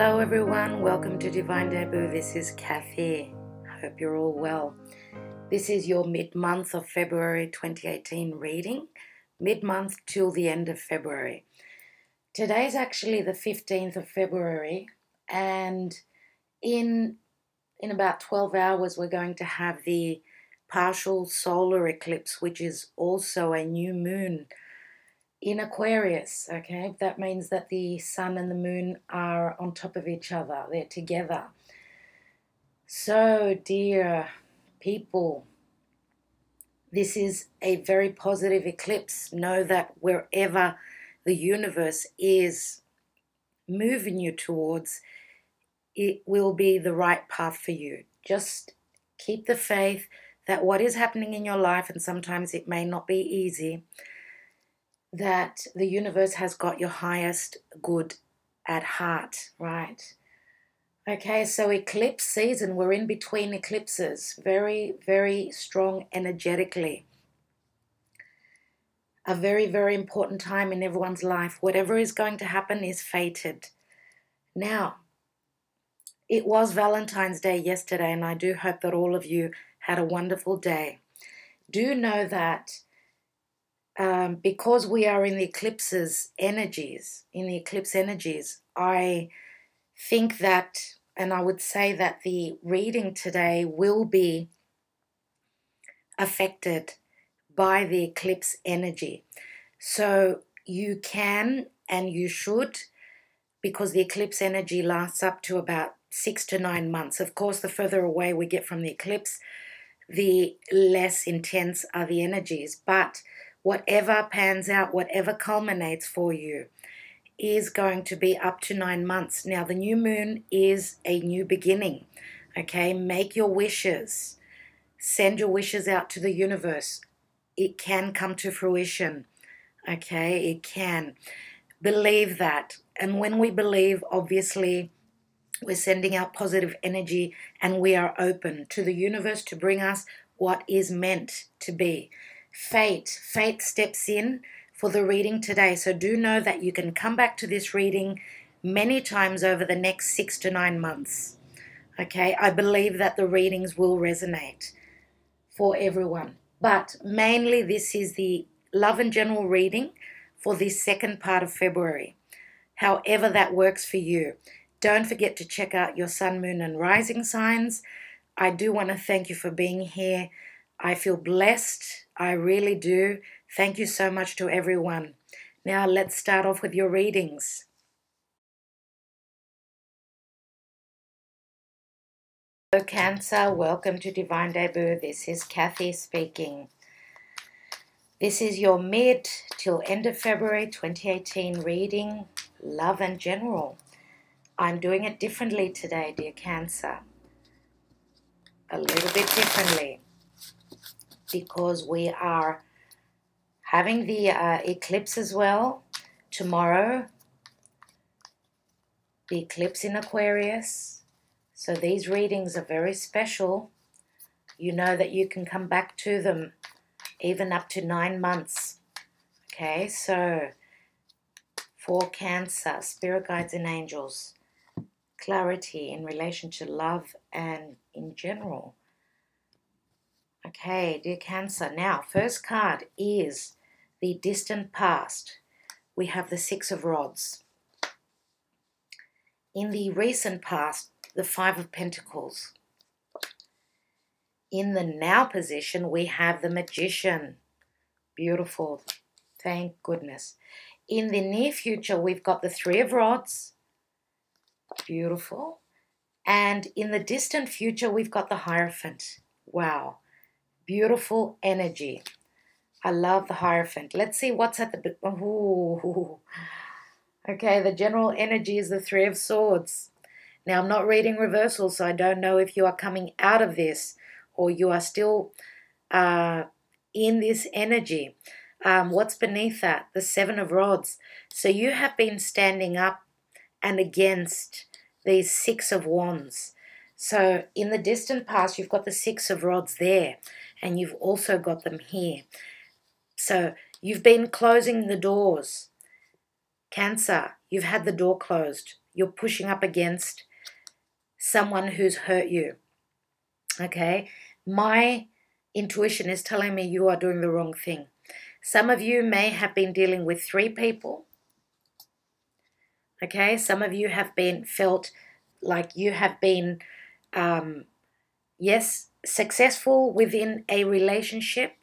Hello everyone, welcome to Divine Debut. This is Kathy. I hope you're all well. This is your mid-month of February 2018 reading, mid-month till the end of February. Today's actually the 15th of February, and in about 12 hours we're going to have the partial solar eclipse, which is also a new moon in Aquarius. Okay, that means that the sun and the moon are on top of each other, they're together. So dear people, this is a very positive eclipse. Know that wherever the universe is moving you towards, it will be the right path for you. Just keep the faith that what is happening in your life, and sometimes it may not be easy, that the universe has got your highest good at heart, right? Okay, so eclipse season, we're in between eclipses, very, very strong energetically. A very, very important time in everyone's life. Whatever is going to happen is fated. Now, it was Valentine's Day yesterday, and I do hope that all of you had a wonderful day. Do know that because we are in the eclipse energies, I think that, and I would say that the reading today will be affected by the eclipse energy. So you can and you should, because the eclipse energy lasts up to about 6 to 9 months. Of course, the further away we get from the eclipse, the less intense are the energies. But whatever pans out, whatever culminates for you, is going to be up to 9 months. Now, the new moon is a new beginning, okay? Make your wishes. Send your wishes out to the universe. It can come to fruition, okay? It can. Believe that. And when we believe, obviously, we're sending out positive energy, and we are open to the universe to bring us what is meant to be. Fate steps in for the reading today. So do know that you can come back to this reading many times over the next 6 to 9 months. Okay, I believe that the readings will resonate for everyone. But mainly this is the love and general reading for the second part of February. However that works for you. Don't forget to check out your sun, moon, and rising signs. I do want to thank you for being here. I feel blessed. I really do. Thank you so much to everyone. Now let's start off with your readings. Hello Cancer, welcome to Divine Debut. This is Kathy speaking. This is your mid till end of February 2018 reading, love and general. I'm doing it differently today, dear Cancer. A little bit differently, because we are having the eclipse as well tomorrow, the eclipse in Aquarius. So these readings are very special. You know that you can come back to them even up to 9 months. Okay, so for Cancer, spirit guides and angels, clarity in relation to love and in general. Okay, dear Cancer. Now, first card is the distant past. We have the Six of Rods. In the recent past, the Five of Pentacles. In the now position, we have the Magician. Beautiful. Thank goodness. In the near future, we've got the Three of Rods. Beautiful. And in the distant future, we've got the Hierophant. Wow. Beautiful energy. I love the Hierophant. Let's see what's at the... Ooh. Okay, the general energy is the Three of Swords. Now, I'm not reading reversal, so I don't know if you are coming out of this or you are still in this energy. What's beneath that? The Seven of Rods. So you have been standing up and against these Six of Wands. So in the distant past, you've got the Six of Rods there, and you've also got them here. So you've been closing the doors. Cancer, you've had the door closed. You're pushing up against someone who's hurt you. Okay? My intuition is telling me you are doing the wrong thing. Some of you may have been dealing with 3 people. Okay? Some of you have felt like you have been, yes, successful within a relationship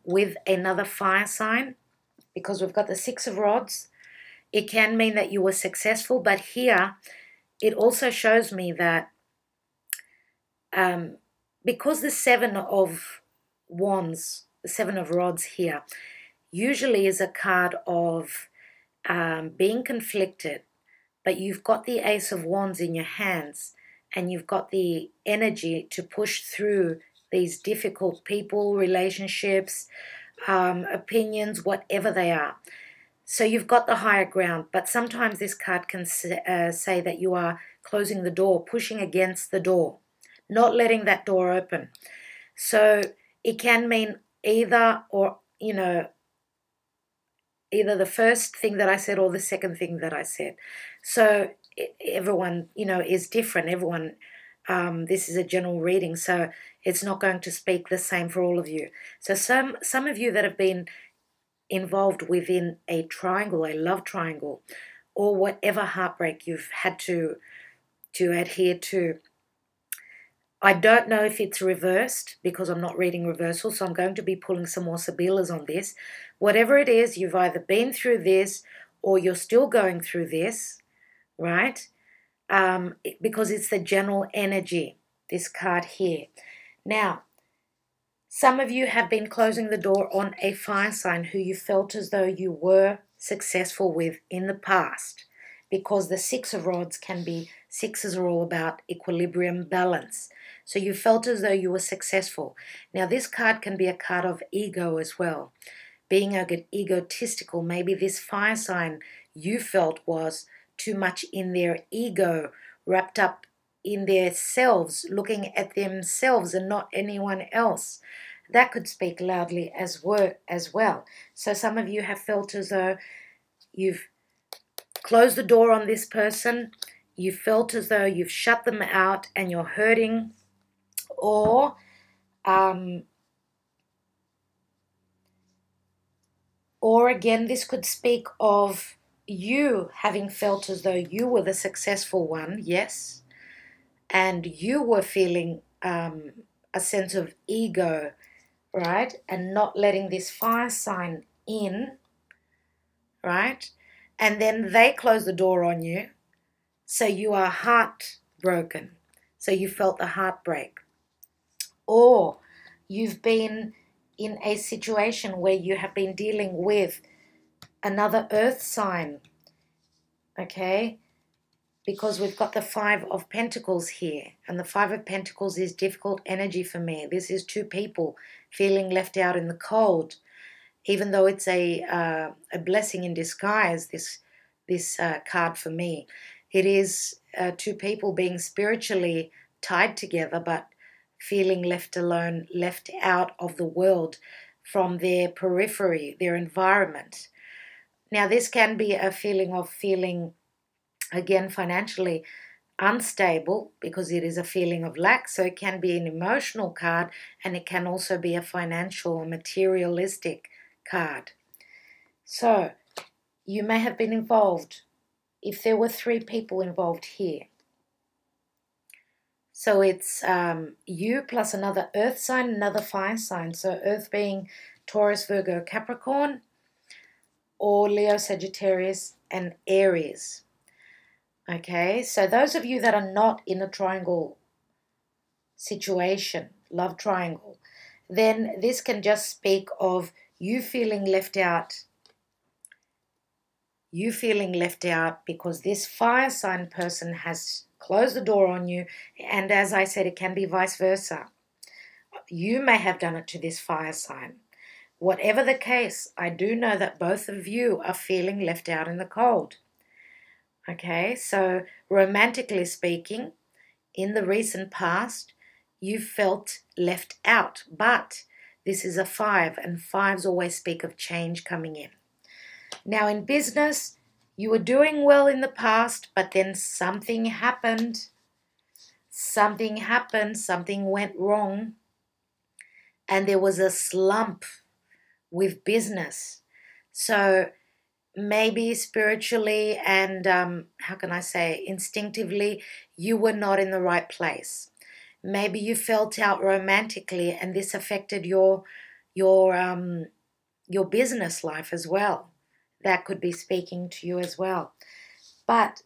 with another fire sign, because we've got the 6 of Rods. It can mean that you were successful, but here it also shows me that because the 7 of Wands, the 7 of Rods here, usually is a card of being conflicted, but you've got the Ace of Wands in your hands and you've got the energy to push through these difficult people, relationships, opinions, whatever they are. So you've got the higher ground, but sometimes this card can say that you are closing the door, pushing against the door, not letting that door open. So it can mean either the first thing that I said or the second thing that I said. So everyone, is different. Everyone, this is a general reading, so it's not going to speak the same for all of you. So some of you that have been involved within a triangle, a love triangle, or whatever heartbreak you've had to adhere to. I don't know if it's reversed because I'm not reading reversal, so I'm going to be pulling some more Sibilas on this. Whatever it is, you've either been through this or you're still going through this, right? Because it's the general energy, this card here. Now, some of you have been closing the door on a fire sign who you felt as though you were successful with in the past, because the 6 of Rods can be, 6s are all about equilibrium, balance. So you felt as though you were successful. Now this card can be a card of ego as well, being egotistical. Maybe this fire sign you felt was too much in their ego, wrapped up in their selves, looking at themselves and not anyone else. That could speak loudly as well. So some of you have felt as though you've closed the door on this person, you felt as though you've shut them out and you're hurting, or again, this could speak of you having felt as though you were the successful one, yes, and you were feeling a sense of ego, right, and not letting this fire sign in, right, and then they close the door on you, so you are heartbroken, so you felt the heartbreak. Or you've been in a situation where you have been dealing with another earth sign, okay, because we've got the 5 of Pentacles here, and the 5 of Pentacles is difficult energy for me. This is 2 people feeling left out in the cold, even though it's a blessing in disguise, this card for me. It is 2 people being spiritually tied together, but feeling left alone, left out of the world, from their periphery, their environment. Now, this can be a feeling of again, financially unstable, because it is a feeling of lack. So it can be an emotional card, and it can also be a financial or materialistic card. So you may have been involved, if there were 3 people involved here. So it's you plus another earth sign, another fire sign. So earth being Taurus, Virgo, Capricorn, or Leo, Sagittarius, and Aries. Okay, so those of you that are not in a triangle situation, love triangle, then this can just speak of you feeling left out. You feeling left out because this fire sign person has closed the door on you. And as I said, it can be vice versa. You may have done it to this fire sign. Whatever the case, I do know that both of you are feeling left out in the cold. Okay, so romantically speaking, in the recent past, you felt left out. But this is a 5, and 5s always speak of change coming in. Now in business, You were doing well in the past, but then something happened. Something happened, something went wrong, and there was a slump with business. So maybe spiritually and how can I say, instinctively, you were not in the right place. Maybe you felt out romantically, and this affected your business life as well. That could be speaking to you as well. But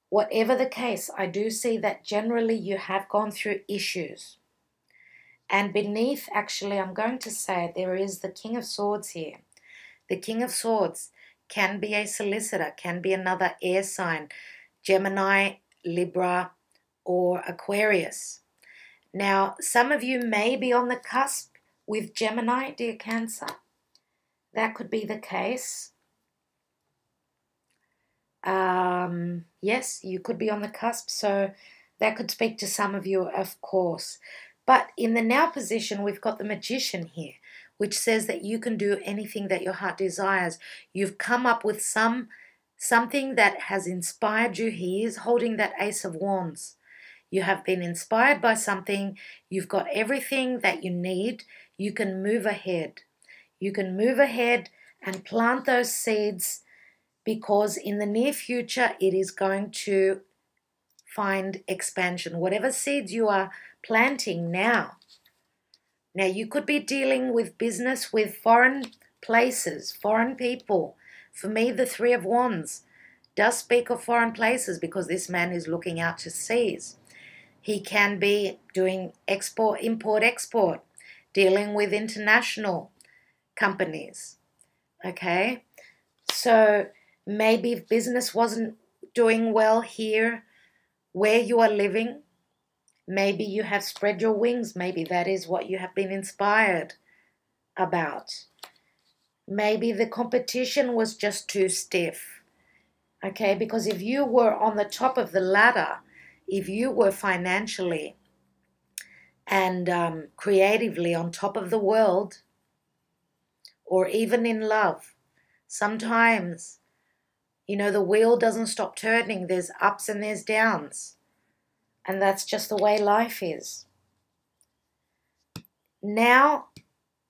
whatever the case, I do see that generally you have gone through issues. And beneath, actually, I'm going to say there is the King of Swords here. The King of Swords can be a solicitor, can be another air sign, Gemini, Libra, or Aquarius. Now, some of you may be on the cusp with Gemini, dear Cancer. That could be the case. Yes, you could be on the cusp, so that could speak to some of you, of course. But in the now position, we've got the Magician here, which says that you can do anything that your heart desires. You've come up with something that has inspired you. He is holding that Ace of Wands. You have been inspired by something. You've got everything that you need. You can move ahead. You can move ahead and plant those seeds, because in the near future it is going to find expansion. Whatever seeds you are planting now. Now you could be dealing with business with foreign places, foreign people. For me, the Three of Wands does speak of foreign places, because this man is looking out to seas. He can be doing export, import, export, dealing with international companies. Okay, so maybe if business wasn't doing well here where you are living, maybe you have spread your wings. Maybe that is what you have been inspired about. Maybe the competition was just too stiff. Okay, because if you were on the top of the ladder, if you were financially and creatively on top of the world, or even in love, sometimes, you know, the wheel doesn't stop turning. There's ups and there's downs. And that's just the way life is. Now,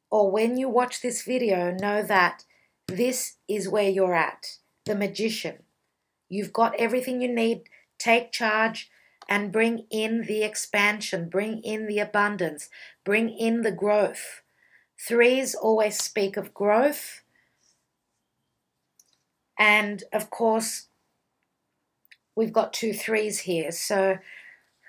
or when you watch this video, know that this is where you're at. The Magician. You've got everything you need. Take charge and bring in the expansion. Bring in the abundance. Bring in the growth. Threes always speak of growth. And of course, we've got 2 threes here. So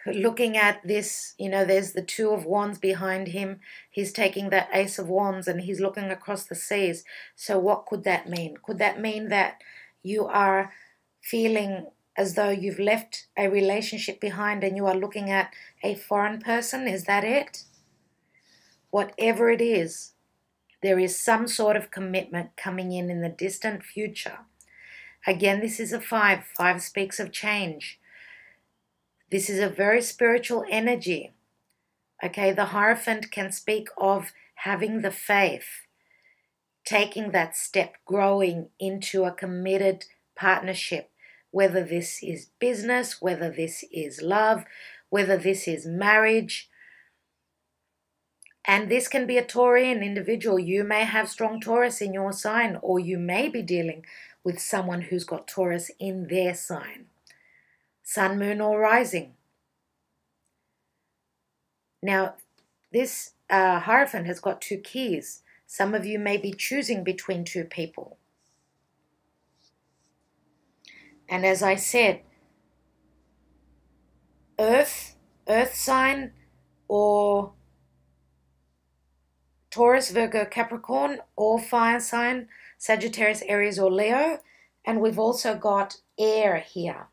looking at this, you know, there's the Two of Wands behind him. He's taking that Ace of Wands and he's looking across the seas. So what could that mean? Could that mean that you are feeling as though you've left a relationship behind and you are looking at a foreign person? Is that it? Whatever it is, there is some sort of commitment coming in the distant future. Again, this is a 5. 5 speaks of change. This is a very spiritual energy. Okay, the Hierophant can speak of having the faith, taking that step, growing into a committed partnership, whether this is business, whether this is love, whether this is marriage. And this can be a Taurian individual. You may have strong Taurus in your sign, or you may be dealing with someone who's got Taurus in their sign. Sun, moon, or rising. Now, this Hierophant has got 2 keys. Some of you may be choosing between 2 people. And as I said, earth sign, or Taurus, Virgo, Capricorn, or fire sign, Sagittarius, Aries, or Leo. And we've also got air here.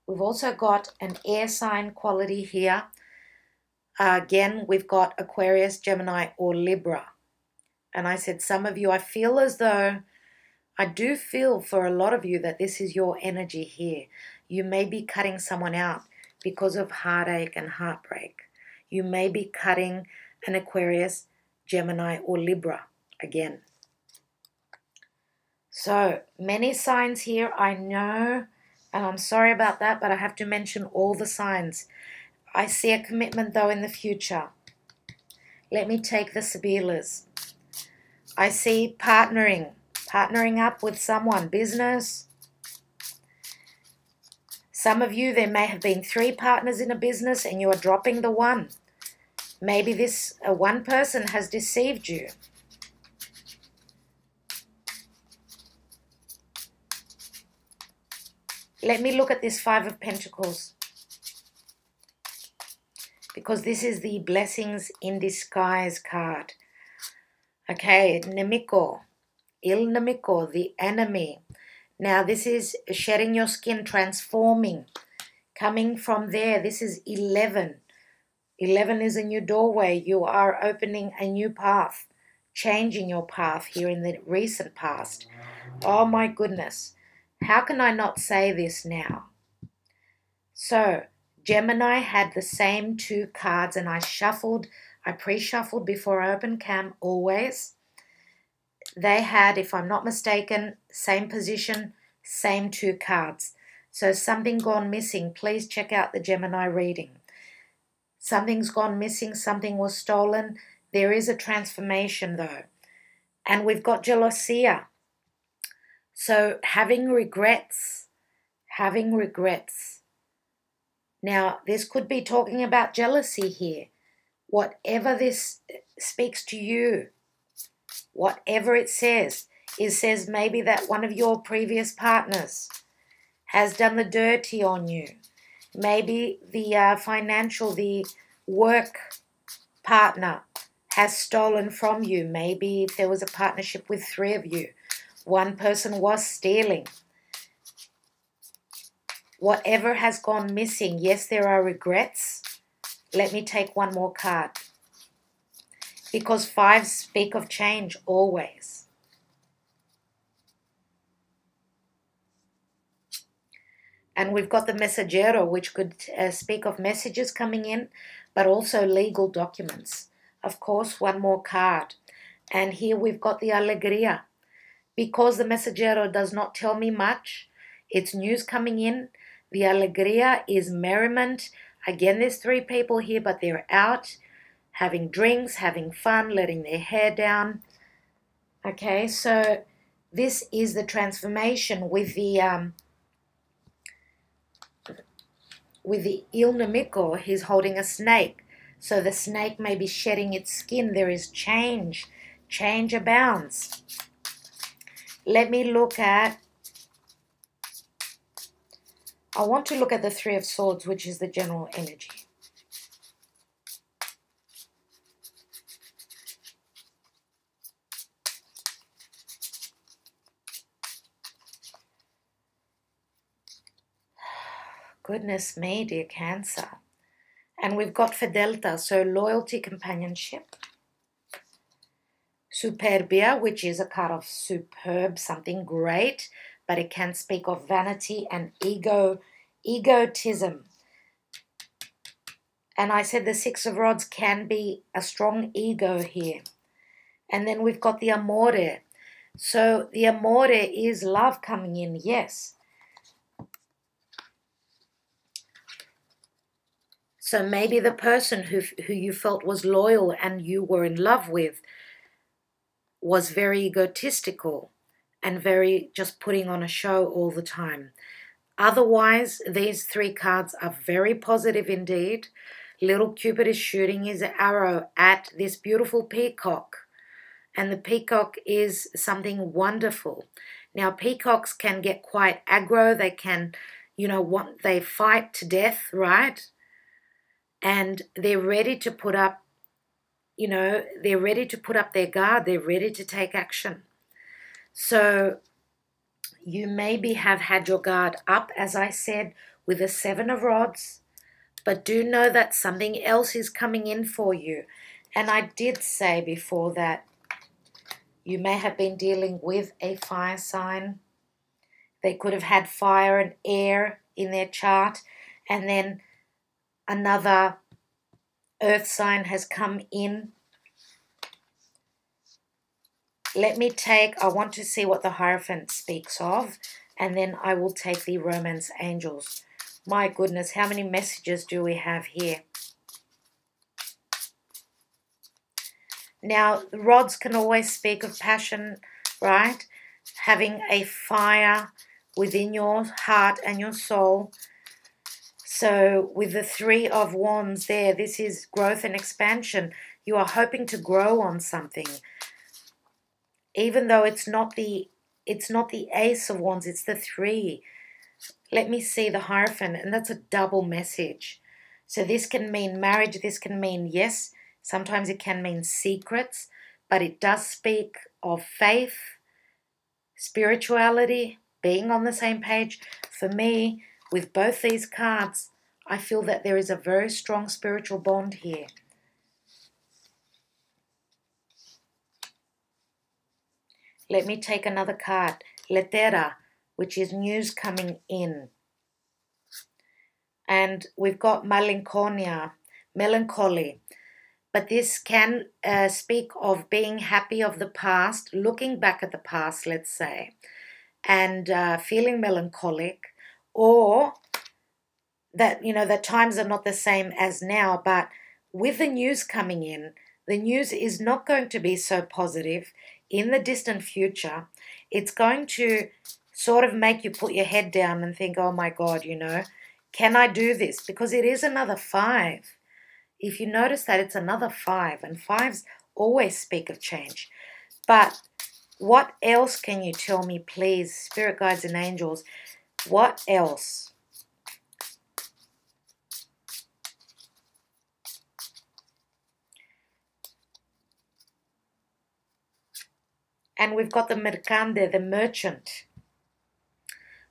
We've also got an air sign quality here. Again, we've got Aquarius, Gemini, or Libra. And I said, some of you, I feel as though, I do feel for a lot of you that this is your energy here. You may be cutting someone out because of heartache and heartbreak. You may be cutting an Aquarius, Gemini, or Libra again. So many signs here, I know, and I'm sorry about that, but I have to mention all the signs. I see a commitment though in the future. Let me take the Sibilas. I see partnering up with someone, business. Some of you, there may have been 3 partners in a business and you are dropping the one. Maybe this one person has deceived you. Let me look at this 5 of Pentacles, because this is the blessings in disguise card. Okay, Nemiko, Il Nemiko, the enemy. Now this is shedding your skin, transforming, coming from there. This is 11. 11 is a new doorway. You are opening a new path, changing your path here in the recent past. Oh my goodness. How can I not say this now? So, Gemini had the same 2 cards and I pre-shuffled before I opened cam always. They had, if I'm not mistaken, same position, same 2 cards. So something gone missing. Please check out the Gemini reading. Something's gone missing, something was stolen. There is a transformation though. And we've got jealousy. So having regrets. Now, this could be talking about jealousy here. Whatever this speaks to you, whatever it says maybe that one of your previous partners has done the dirty on you. Maybe the the work partner has stolen from you. Maybe if there was a partnership with 3 of you, one person was stealing. Whatever has gone missing, yes, there are regrets. Let me take one more card. Because 5 speak of change always. And we've got the Mensajero, which could speak of messages coming in, but also legal documents. Of course, one more card. And here we've got the Alegría. Because the Mensajero does not tell me much, it's news coming in. The Alegría is merriment. Again, there's 3 people here, but they're out having drinks, having fun, letting their hair down. Okay, so this is the transformation with the Il Nemico. He's holding a snake. So the snake may be shedding its skin. There is change. Change abounds. Let me look at, I want to look at the 3 of Swords, which is the general energy. Goodness me, dear Cancer. And we've got Fidelta, so loyalty, companionship. Superbia, which is a card of superb, something great, but it can speak of vanity and egotism. And I said the 6 of Rods can be a strong ego here. And then we've got the Amore. So the Amore is love coming in, yes. So maybe the person who you felt was loyal and you were in love with was very egotistical and very just putting on a show all the time. Otherwise, these 3 cards are very positive indeed. Little Cupid is shooting his arrow at this beautiful peacock. And the peacock is something wonderful. Now, peacocks can get quite aggro. They can, they fight to death, right? And they're ready to put up, they're ready to put up their guard. They're ready to take action. So you maybe have had your guard up, as I said, with the 7 of Rods. But do know that something else is coming in for you. And I did say before that you may have been dealing with a fire sign. They could have had fire and air in their chart. And then another earth sign has come in. Let me take, I want to see what the Hierophant speaks of, and then I will take the Romance Angels. My goodness, how many messages do we have here? Now, rods can always speak of passion, right? Having a fire within your heart and your soul. So with the Three of Wands there, this is growth and expansion. You are hoping to grow on something. Even though it's not the Ace of Wands, it's the Three. Let me see the Hierophant, and that's a double message. So this can mean marriage, this can mean, yes, sometimes it can mean secrets, but it does speak of faith, spirituality, being on the same page. For me, with both these cards, I feel that there is a very strong spiritual bond here. Let me take another card, Letera, which is news coming in. And we've got Malinconia, melancholy. But this can speak of being happy of the past, looking back at the past, let's say, and feeling melancholic, or that, you know, that times are not the same as now. But with the news coming in, the news is not going to be so positive in the distant future. It's going to sort of make you put your head down and think, oh my God, you know, can I do this? Because it is another 5. If you notice that it's another 5, and 5s always speak of change. But what else can you tell me, please, spirit guides and angels? What else? And we've got the mercante, the merchant.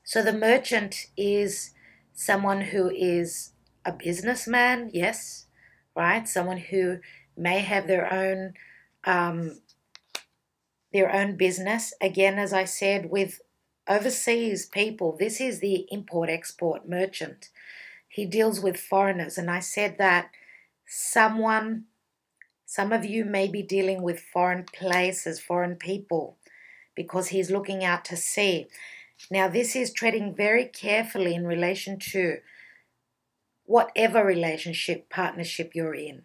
So the merchant is someone who is a businessman, yes, right? Someone who may have their own business. Again, as I said, with overseas people, this is the import-export merchant. He deals with foreigners, and I said that some of you may be dealing with foreign places, foreign people, because he's looking out to sea. Now, this is treading very carefully in relation to whatever relationship, partnership you're in.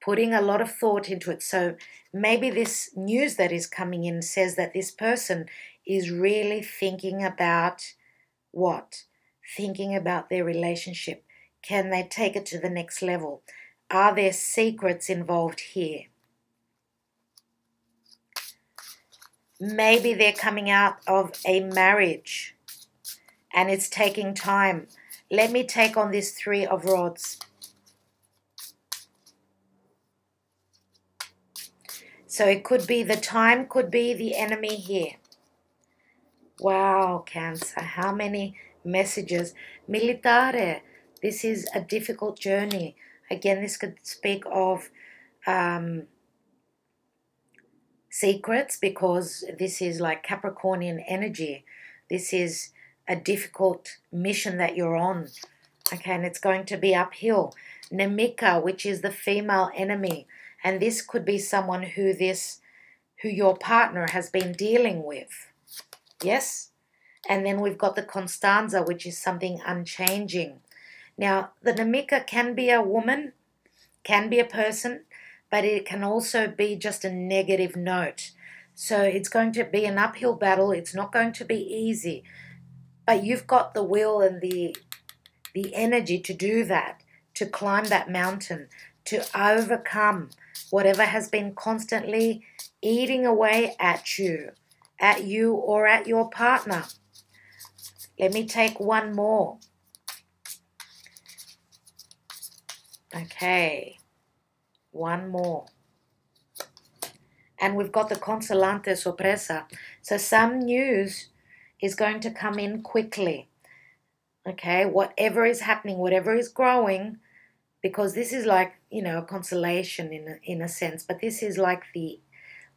Putting a lot of thought into it. So maybe this news that is coming in says that this person is really thinking about what? Thinking about their relationship. Can they take it to the next level? Are there secrets involved here? Maybe they're coming out of a marriage and it's taking time. Let me take on this 3 of Rods. So it could be, the time could be the enemy here. Wow, Cancer, how many messages. Militare, this is a difficult journey. Again, this could speak of secrets, because this is like Capricornian energy. This is a difficult mission that you're on. Okay, and it's going to be uphill. Nemika, which is the female enemy. And this could be someone who your partner has been dealing with. Yes? And then we've got the Constanza, which is something unchanging. Now, the Nemika can be a woman, can be a person, but it can also be just a negative note. So it's going to be an uphill battle. It's not going to be easy. But you've got the will and the energy to do that, to climb that mountain, to overcome whatever has been constantly eating away at you or at your partner. Let me take one more. Okay, one more. And we've got the Consolante Sorpresa. So some news is going to come in quickly. Okay, whatever is happening, whatever is growing, because this is like, you know, a consolation in a sense, but this is like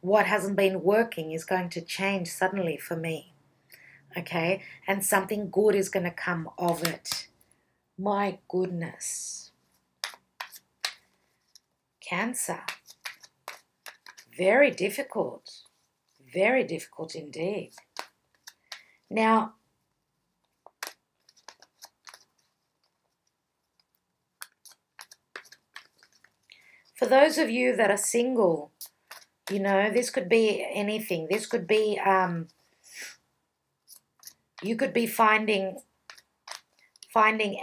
what hasn't been working is going to change suddenly for me. Okay, and something good is going to come of it. My goodness. Cancer. Very difficult. Very difficult indeed. Now, for those of you that are single, you know, this could be anything. This could be, you could be finding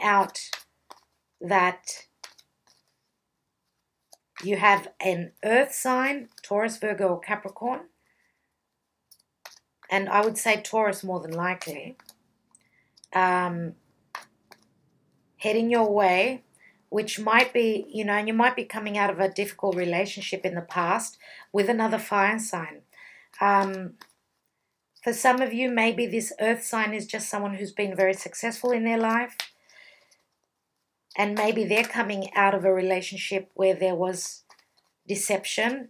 out that you have an earth sign, Taurus, Virgo, or Capricorn. And I would say Taurus more than likely. Heading your way, which might be, you know, and you might be coming out of a difficult relationship in the past with another fire sign. For some of you, maybe this earth sign is just someone who's been very successful in their life. And maybe they're coming out of a relationship where there was deception.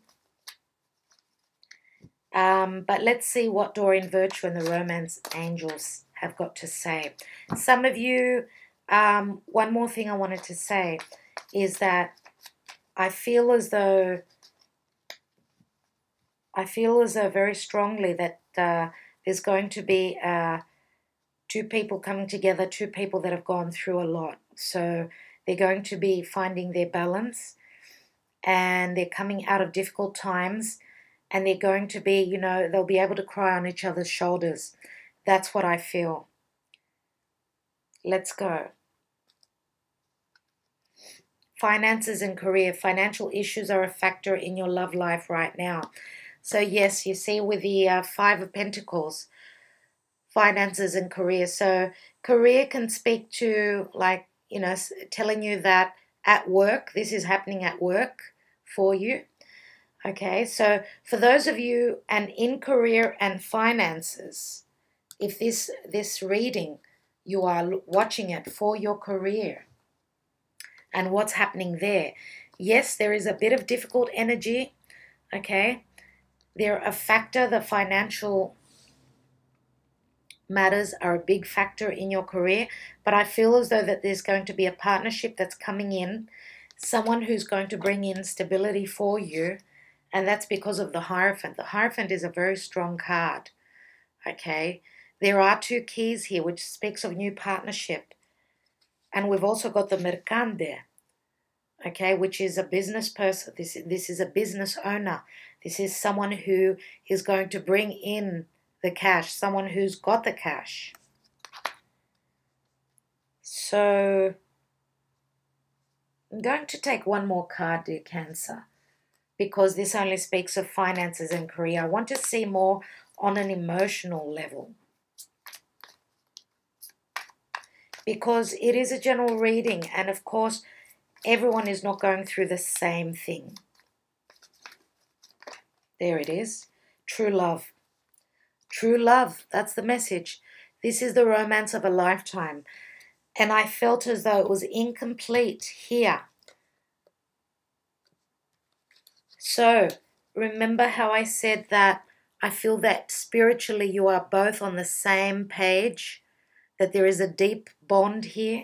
But let's see what Doreen Virtue and the Romance Angels have got to say. Some of you, one more thing I wanted to say is that I feel as though very strongly that there's going to be two people coming together, two people that have gone through a lot. So they're going to be finding their balance, and they're coming out of difficult times, and they're going to be, you know, they'll be able to cry on each other's shoulders. That's what I feel. Let's go. Finances and career. Financial issues are a factor in your love life right now. So yes, you see with the Five of Pentacles, finances and career. So career can speak to, like, you know, telling you that at work, this is happening at work for you. Okay, so for those of you and in career and finances, if this reading, you are watching it for your career and what's happening there. Yes, there is a bit of difficult energy, okay? They're a factor. The financial matters are a big factor in your career, but I feel as though that there's going to be a partnership that's coming in, someone who's going to bring in stability for you, and that's because of the Hierophant. The Hierophant is a very strong card, okay? There are two keys here, which speaks of new partnership, and we've also got the Mercante, okay, which is a business person. This is a business owner. This is someone who is going to bring in the cash, someone who's got the cash. So I'm going to take one more card, dear Cancer, because this only speaks of finances and career. I want to see more on an emotional level, because it is a general reading, and of course everyone is not going through the same thing. There it is. True love. True love. That's the message. This is the romance of a lifetime. And I felt as though it was incomplete here. So remember how I said that I feel that spiritually you are both on the same page, that there is a deep bond here.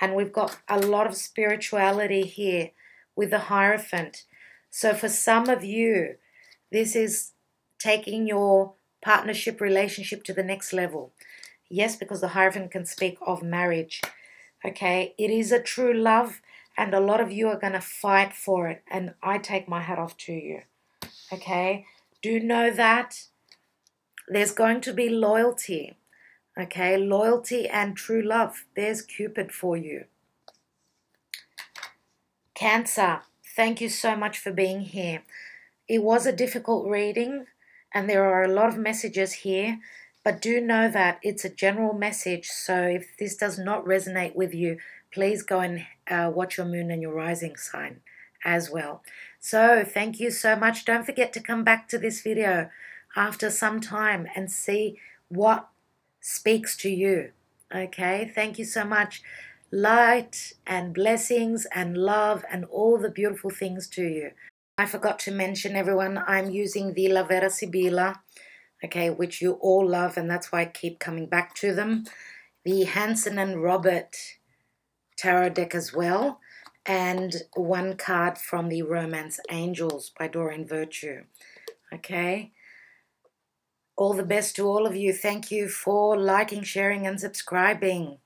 And we've got a lot of spirituality here with the Hierophant. So for some of you, this is taking your partnership relationship to the next level. Yes, because the Hierophant can speak of marriage. Okay, it is a true love, and a lot of you are going to fight for it. And I take my hat off to you. Okay, do know that there's going to be loyalty. Okay, loyalty and true love. There's Cupid for you. Cancer, thank you so much for being here. It was a difficult reading, and there are a lot of messages here, but do know that it's a general message. So if this does not resonate with you, please go and watch your moon and your rising sign as well. So thank you so much. Don't forget to come back to this video after some time and see what speaks to you. Okay, thank you so much. Light and blessings and love and all the beautiful things to you. I forgot to mention, everyone, I'm using the La Vera Sibilla, okay, which you all love, and that's why I keep coming back to them. The Hanson and Robert tarot deck as well, and one card from the Romance Angels by Doreen Virtue, okay. All the best to all of you. Thank you for liking, sharing, and subscribing.